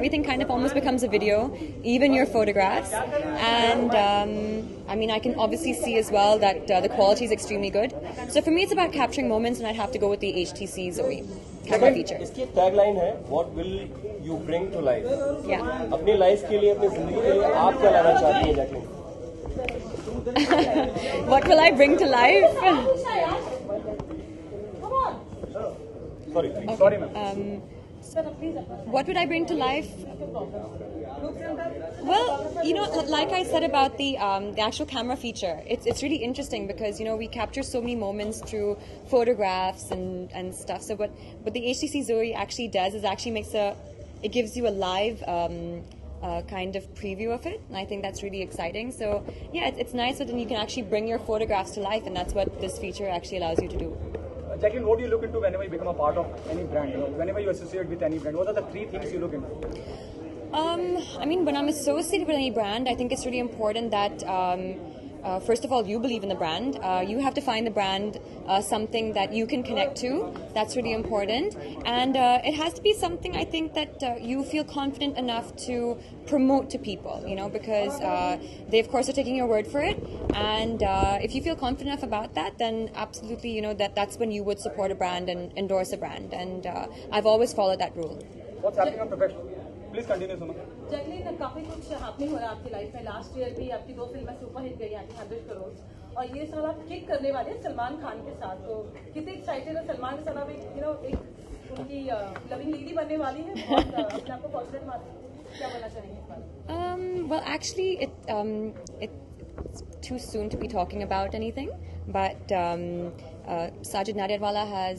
everything kind of almost becomes a video, even your photographs. And I mean, I can obviously see as well that the quality is extremely good. So for me, it's about capturing moments, and I'd have to go with the HTC Zoe camera feature. इसकी tagline है What will you bring to life? Yeah. अपनी life के लिए, अपनी जिंदगी के लिए आप क्या लाना चाहती हैं Jacqueline? What will I bring to life? Sorry. Okay. Sorry, ma'am. What would I bring to life? Well, you know, like I said about the actual camera feature, it's really interesting because, you know, we capture so many moments through photographs and stuff. So what the HTC Zoe actually does is actually it gives you a live kind of preview of it, and I think that's really exciting. So yeah, it's nice that then you can actually bring your photographs to life, and that's what this feature actually allows you to do. Jacqueline, what do you look into whenever you become a part of any brand? You know, whenever you associate with any brand, what are the 3 things you look into? I mean, when I'm associated with any brand, I think it's really important that first of all, you believe in the brand. You have to find the brand something that you can connect to. That's really important. And it has to be something, I think, that you feel confident enough to promote to people, you know, because they, of course, are taking your word for it. And if you feel confident enough about that, then absolutely, you know, that's when you would support a brand and endorse a brand. And I've always followed that rule. What's happening on professional? Please continue, Suma. Jacqueline, काफी कुछ happening हो रहा है आपकी life में. Last year भी आपकी 2 फिल्में सुपरहिट गई हैं 100 करोड़, और ये साल आप किक करने वाले हैं सलमान खान के साथ. तो कितने एक्साइटेड है सलमान के साथ आप एक उनकी लविंग लेडी बनने वाली है, और अपने आप को कॉन्फिडेंट मानते हैं, क्या बोलना चाहेंगे? Well, actually, it's too soon to be talking about anything, but Sajid Nadiadwala has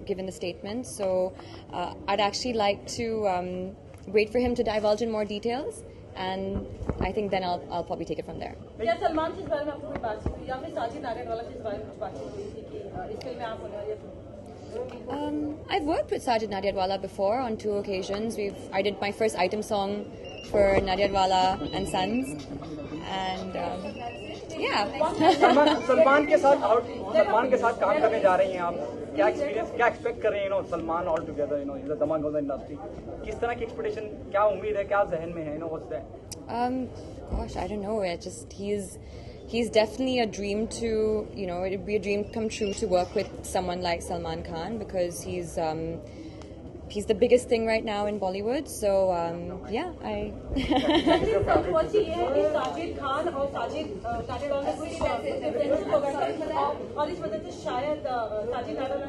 given the statement, so I'd actually like to wait for him to divulge in more details, and I think then I'll probably take it from there. क्या सलमान से इस बारे में आपको कोई बातचीत हुई, या फिर साजिद नाडियाडवाला से इस बारे में कुछ बातचीत हुई थी कि इस फिल्म में आप होने वाली हैं? I've worked with Sajid Nadiadwala before on 2 occasions. I did my first item song for Nadiadwala and Sons, and yeah. Salman के साथ काम करने जा रही हैं आप. क्या एक्सपीरियंस, क्या एक्सपेक्ट कर रहे हैं, Salman all together, is the धमाका ऑफ द इंडस्ट्री. किस तरह की एक्सपेक्टेशन, क्या उम्मीद है, क्या जहन में है, what's that? Gosh, I don't know. It just he's definitely a dream to, you know, it'd be a dream come true to work with someone like Salman Khan, because he's the biggest thing right now in Bollywood. So yeah, controversy ये है कि साजिद खान और साजिद नाडियाडवाला कोई friendship हो गया था, और इस वजह से शायद Sajid Nadiadwala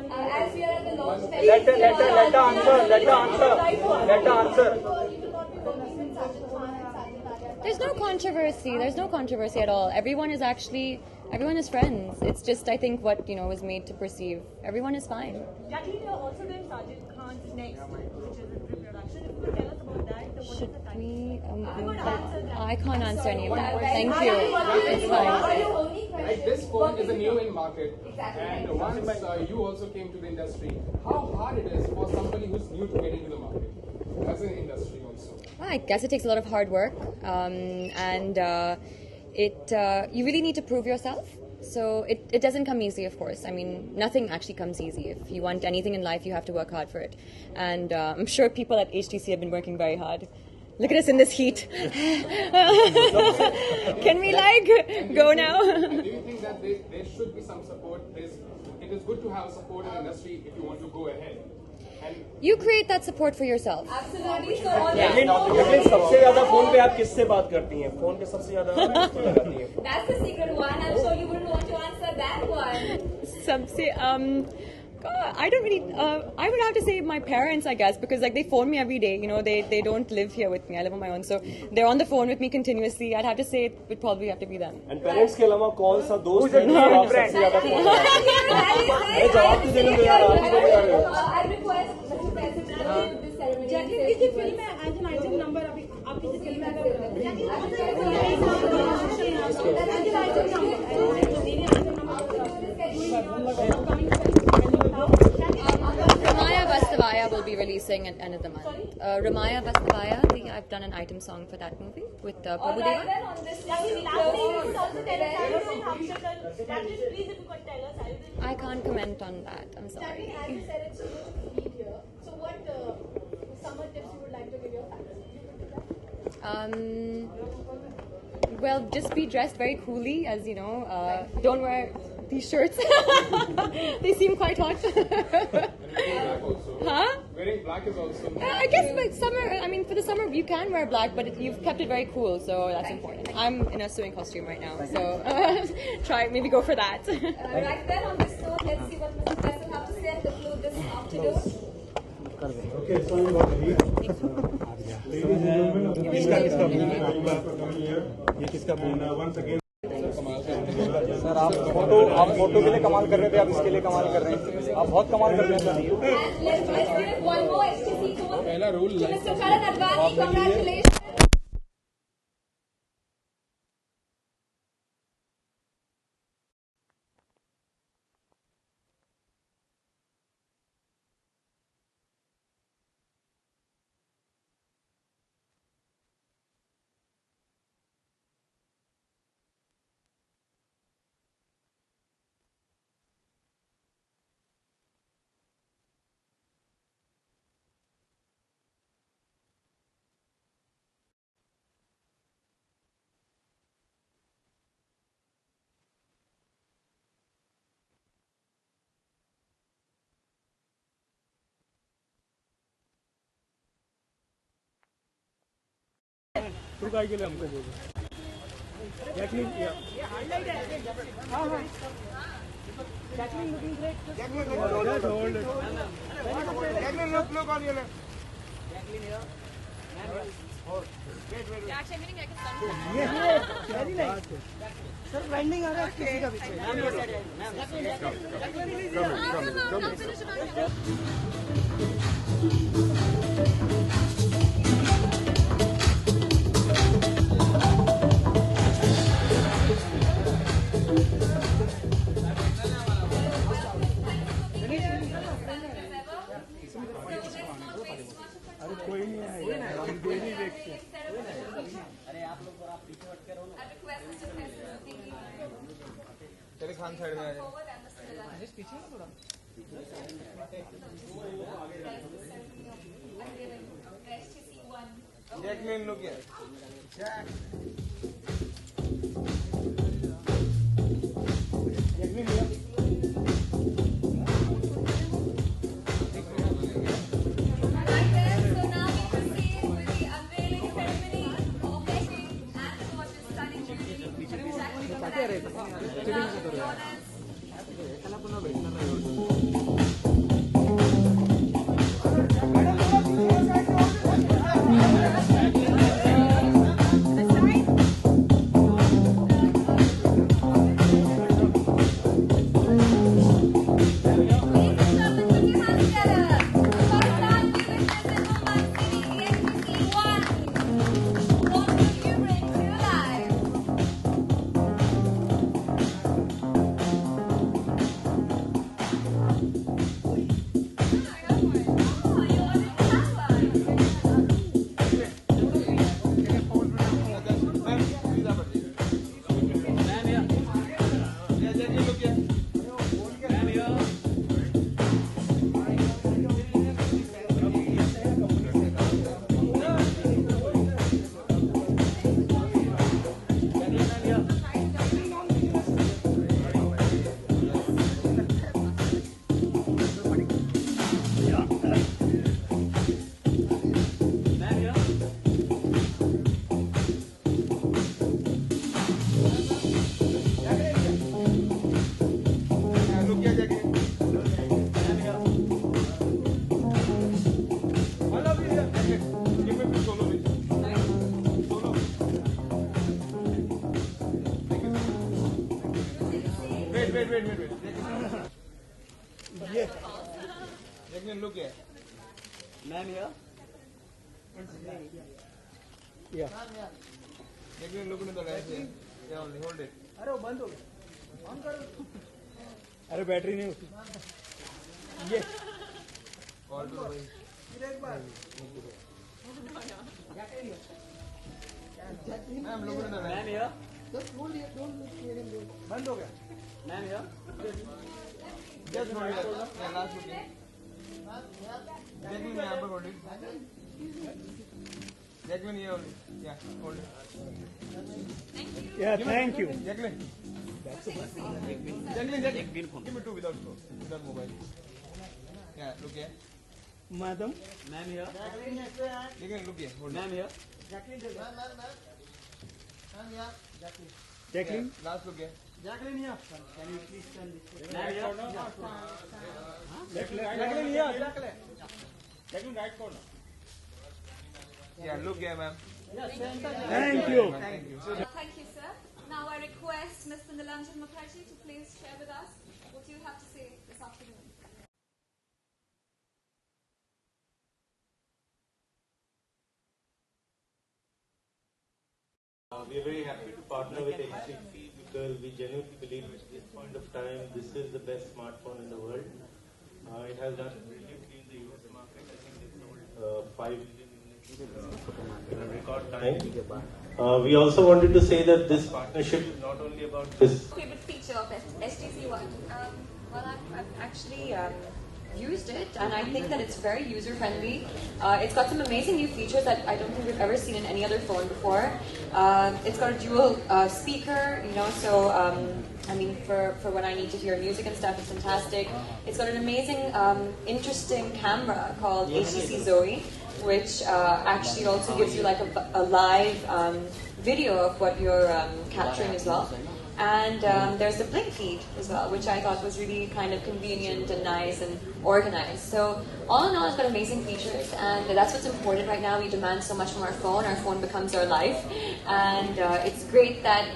let the answer. There's no controversy. There's no controversy at all. Everyone is friends. It's just, I think, what, you know, was made to perceive. Everyone is fine. Jacqueline, you're also doing Sajid Khan's next, which is in pre-production. If you could tell us about that, what is the time? I can't answer any of that. Thank you. It's fine. Right, this phone is a new in market, and once you also came to the industry, how hard it is for somebody who's new to get into the market as an industry also? Well, I guess it takes a lot of hard work, and you really need to prove yourself. So it doesn't come easy, of course. I mean, nothing actually comes easy. If you want anything in life, you have to work hard for it. And I'm sure people at HTC have been working very hard. Look at us in this heat. Can we go now? And do you think that there should be some support? It is good to have support in the industry if you want to go ahead. You create that support for yourself. Absolutely. लेकिन सबसे ज्यादा phone पे आप किससे बात करती हैं? Phone पे सबसे ज्यादा किसको लगाती हैं? That's the secret one. I'm sure you wouldn't want to answer that one. I don't really. I would have to say my parents, I guess, because like they phone me every day. You know, they don't live here with me. I live on my own, so they're on the phone with me continuously. I'd have to say it would probably have to be them. And parents के अलावा कौन सा दोस्त है जिसको आप सबसे ज्यादा फोन करते हैं? मैं जवाब तो देने दो यार, आप ही बोल रहे हो. I request Mr. President this ceremony. Jacqueline, किसी फिल्म में एज एन आइटम नंबर अभी आप किसी फिल्म में Ramaya Vastavaya will be releasing at end of the month. Ramaya Vastavaya, I've done an item song for that movie with Prabhu Deva. Then on this I can't comment on that. I'm sorry. As you said, it's so much to meet here. So what summer tips you would like to give your fans? Well, just be dressed very coolly, as you know. Don't wear these shirts. They seem quite hot. Black also. Huh? Wearing black is also. I guess like summer. I mean, for the summer you can wear black, but you've kept it very cool, so that's important. I'm in a sewing costume right now, so maybe go for that. Right then, on this note, let's see what Mr. Press will have to say and conclude this afternoon. Okay, so you got ready. ये किसका once again. Sir आप photo के लिए कमाल कर रहे थे, आप इसके लिए कमाल कर रहे हैं, आप बहुत कमाल कर रहे हैं sir. And let's give one more HTC tour पहला rule to Mr. Karan Advani. Congratulations. के लिए हमको बोलो। सर ब्रांडिंग आ रहा है किसी का पीछे कोई नहीं आएगा, हम डेली देखते हैं। चलिए खान साइड में आ जाए। जैकलिन लुक है। Look here. Ma'am here. Yeah. Look in the right here. Yeah, only hold it. अरे वो बंद हो गया ऑन करो अरे बैटरी नहीं होती ये Call to the फिर एक बार Ma'am, look in the right. Ma'am here. Just hold it don't look बंद हो गया ma'am here. Just hold it. Yeah, last looking. Jacqueline, यहाँ पर hold it. Jacqueline, here hold it. Yeah, hold it. Yeah, thank you. Jacqueline. Jacqueline, give me two without mobile. Yeah, look here. Madam. Ma'am here. Jacqueline, look here. Hold Ma'am here. Jacqueline. Jacqueline. Yeah, last look here. Jacqueline here. Can you please turn this way? Ma'am here. Jacqueline here. Jacqueline, right corner. Yeah, look here, ma'am. Thank you. Thank you. Thank you, sir. Now I request Mr. Nilanjan Mukherjee to please share with us what you have to say this afternoon. We are very happy to partner with HTC because we genuinely believe at this point of time this is the best smartphone in the world. It has done brilliantly in the US market. I think they sold 5 million units in a record time. We also wanted to say that this partnership is not only about this. Favorite feature of HTC One? Well, I've actually used it, and I think that it's very user friendly. It's got some amazing new features that I don't think we've ever seen in any other phone before. It's got a dual speaker, you know, so I mean, for when I need to hear music and stuff, it's fantastic. It's got an amazing, interesting camera called HTC Zoe, which actually also gives you like a live video of what you're capturing as well. And there's the Blink feed as well, which I thought was really kind of convenient and nice and organized. So all in all, it's got amazing features, and that's what's important right now. We demand so much from our phone. Our phone becomes our life, and it's great that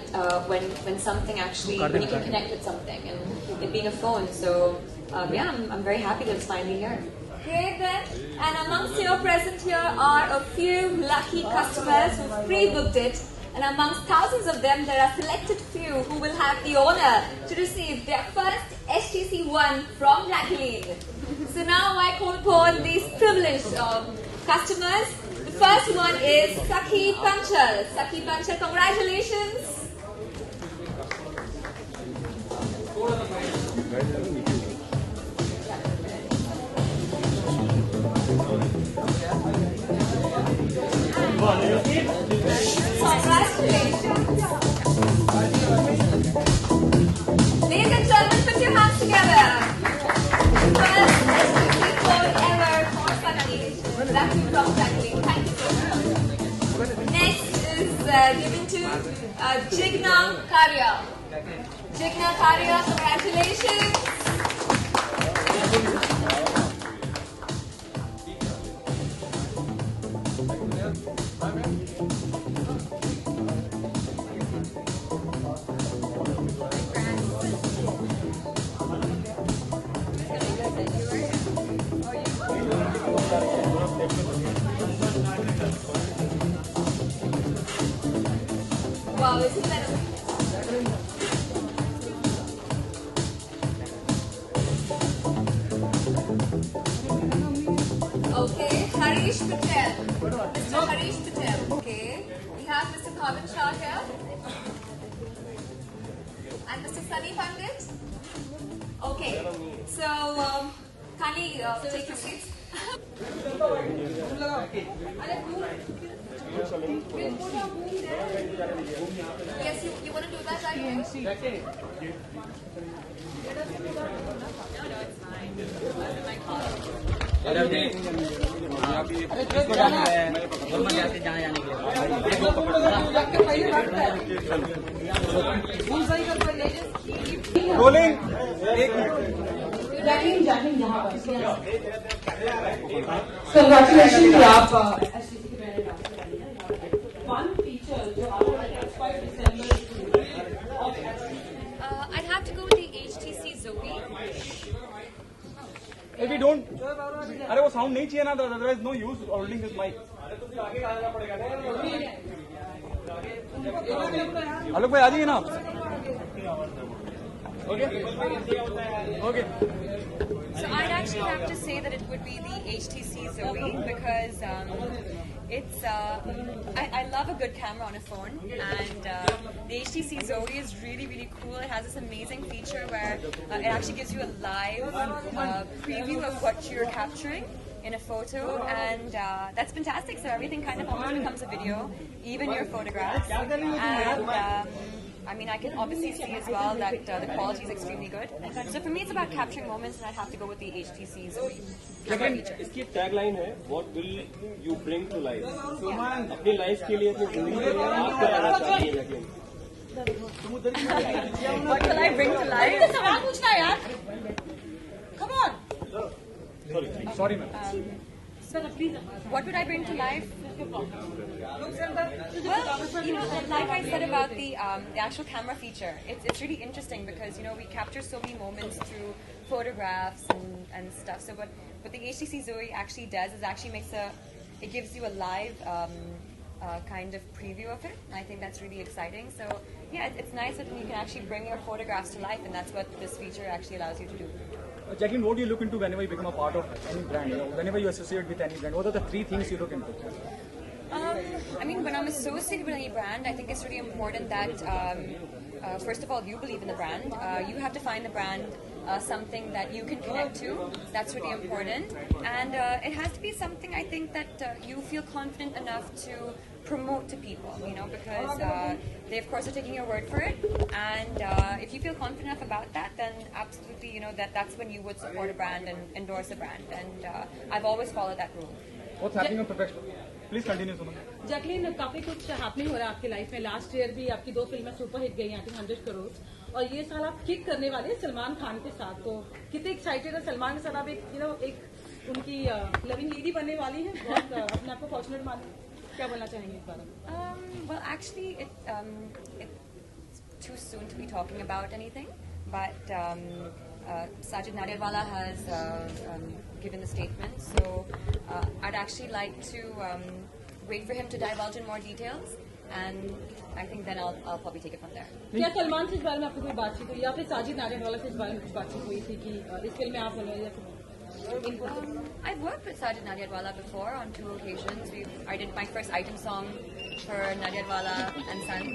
when something actually, when you can connect with something, and it being a phone. So yeah, I'm very happy that it's finally here. Great then. And amongst your present here are a few lucky customers who pre-booked it. And amongst thousands of them, there are selected few who will have the honor to receive their first HTC One from Jacqueline. So now I call upon these privileged customers. The first one is Sakhi Panchal. Sakhi Panchal, congratulations. Ladies and gentlemen, put your hands together. First HTC phone ever for Sakhi. That's you from Jacqueline. Thank you so much. Next is given to Jigna Karya. Jigna Karya, congratulations. Wow, isn't that amazing? Okay, Harish Patel. Mr. Harish Patel. Okay. We have Mr. Bhavin Shah here. And Mr. Sunny Pandit. Okay. So, kindly take your seats. Yes, you want to do that right away? No, it's Rolling. Jacqueline यहाँ पर congratulation कि आप HTC के brand ambassador. One feature जो आपको expire December I'd have to go with the HTC Zoe. If we don't, अरे वो sound नहीं चाहिए ना, otherwise no use holding this mic. आलोक भाई आ जाइए ना आप. Okay. Okay. So I'd actually have to say that it would be the HTC Zoe because It's I love a good camera on a phone, and the HTC Zoe is really cool. It has this amazing feature where it actually gives you a live preview of what you're capturing in a photo, and that's fantastic. So everything kind of almost becomes a video, even your photographs. And I mean, I can obviously see as well that the quality is extremely good. So for me, it's about capturing moments, and I'd have to go with the HTC Zoe. इसकी tagline है What will you bring to life? अपनी life के लिए, अपनी जिंदगी के लिए आप क्या लाना चाहती हैं Jacqueline? What will I bring to life? सवाल पूछना यार. Come on. Sorry, ma'am. What would I bring to life? Well, you know, like I said about the actual camera feature, it's really interesting because, you know, we capture so many moments through photographs and stuff. So what the HTC Zoe actually does is actually it gives you a live kind of preview of it. And I think that's really exciting. So yeah, it's nice that you can actually bring your photographs to life, and that's what this feature actually allows you to do. Jacqueline, what do you look into whenever you become a part of any brand? You know, whenever you associate with any brand, what are the 3 things you look into? I mean, when I'm associated with any brand, I think it's really important that, first of all, you believe in the brand. You have to find the brand something that you can connect to. That's really important. And it has to be something, I think, that you feel confident enough to promote to people, you know, because they, of course, are taking your word for it. And if you feel confident enough about that, then absolutely, you know, that's when you would support a brand and endorse a brand. And I've always followed that rule. What's happening on professional? Please continue, Suman. Jacqueline, काफी कुछ happening हो रहा है आपकी life में. Last year भी आपकी 2 फिल्में सुपरहिट गई, आई थिंक 100 करोड़, और ये साल आप किक करने वाले हैं सलमान खान के साथ. तो कितने एक्साइटेड है सलमान के साथ आप एक उनकी लविंग लेडी बनने वाली है. बहुत अपने आप को फॉर्चुनेट माने. क्या बोलना चाहेंगे इस बारे में? Well, actually, it's too soon to be talking about anything, but Sajid Nadiadwala has given the statement, so I'd actually like to wait for him to divulge in more details, and I think then I'll probably take it from there. क्या सलमान से इस बारे में आपको कोई बातचीत हुई, या फिर साजिद नाडियाडवाला से इस बारे में कुछ बातचीत हुई थी कि इस फिल्म में आप बने, या फिर I've worked with Sajid Nadiadwala before on 2 occasions. I did my first item song for Nadiadwala and Sons.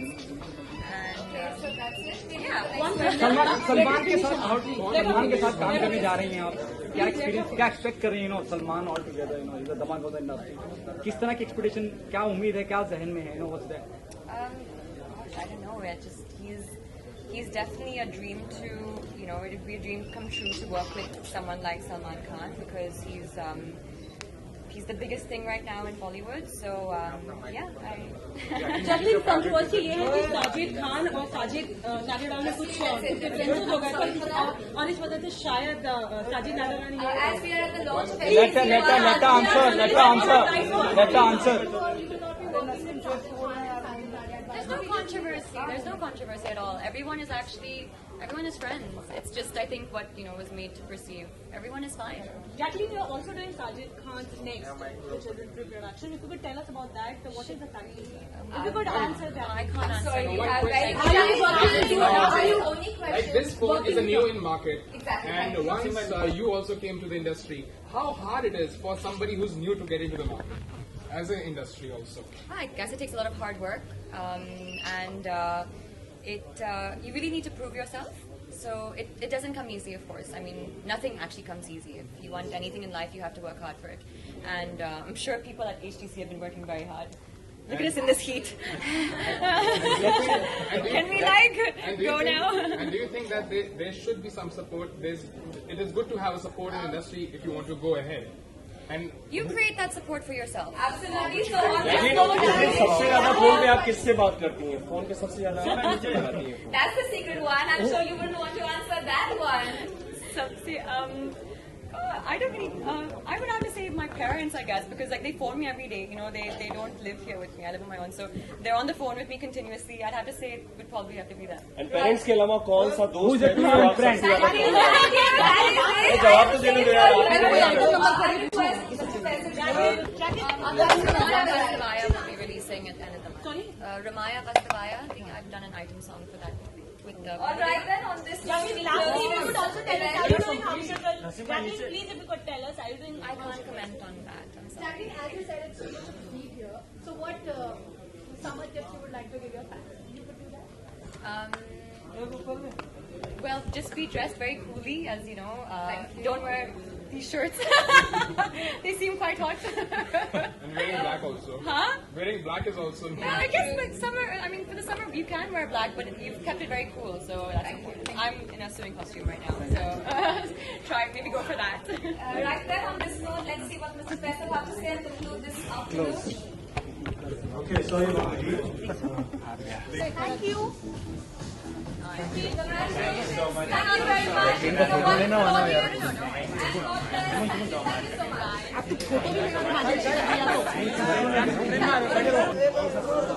And so that's it. Yeah. Salman के साथ काम करने जा रही हैं आप. क्या एक्सपेक्ट कर रही हैं Salman all together, is the Dabangg of the industry. किस तरह की एक्सपेक्टेशन, क्या उम्मीद है, क्या जहन में है, what's that? I don't know. He's definitely a dream to, you know, it'd be a dream come true to work with someone like Salman Khan, because he's the biggest thing right now in Bollywood. So yeah, Jacqueline, controversy ये है कि साजिद खान और साजिद नाडियाडवाला में कुछ differences हो गए थे, और इस वजह से शायद साजिद नाडियाडवाला ने let her answer. There's no controversy at all. Everyone is friends. It's just, I think, what, you know, was made to perceive. Everyone is fine. Jacqueline, you're also doing Sajid Khan's next, which is in pre-production. If you could tell us about that, what is the title? If you could answer that. I can't answer. Like this phone is a new in market, and once you also came to the industry, how hard it is for somebody who's new to get into the market as an industry also? I guess it takes a lot of hard work, and you really need to prove yourself. So it doesn't come easy, of course. I mean, nothing actually comes easy. If you want anything in life, you have to work hard for it. And I'm sure people at HTC have been working very hard. Look at us in this heat. Can we go now? And do you think that there should be some support? It is good to have a support in the industry if you want to go ahead. And you create that support for yourself. Absolutely. So सबसे ज्यादा phone पे आप किससे बात करती हैं? Phone पे सबसे ज्यादा किससे लगाती हैं? That's the secret one. I'm sure you wouldn't want to answer that one. I don't really. I would have to say my parents, I guess, because like they phone me every day. You know, they don't live here with me. I live on my own, so they're on the phone with me continuously. I'd have to say it would probably have to be them. And parents के अलावा कौन सा दोस्त है जो आप सबसे ज्यादा जवाब तो देने दो यार. Vastavaya will be releasing at the end of the month. Ramaya Vastavaya, I think I've done an item song for that. All right then. want this to Jackie, be lastly, we would also tell us, are you doing hospital? Jackie, please, if you could tell us, are you doing I can't comment on that. I'm sorry. Jackie, as you said, it's so much of heat here. So what summer tips you would like to give your fans? You could do that? Well, just be dressed very coolly, as you know. Don't wear these shirts. They seem quite hot. And wearing black also. Huh? Wearing black is also. Yeah, I guess like summer. I mean, for the summer you can wear black, but you've kept it very cool, so that's important. I'm in a swimming costume right now, so maybe go for that. Right there on this note, let's see what Mr. Faisal has to say and conclude this afternoon. Okay, sorry about the heat. Thank you. Congratulations. Thank you very much. You know, wonderful audience. And God bless. Thank you so much.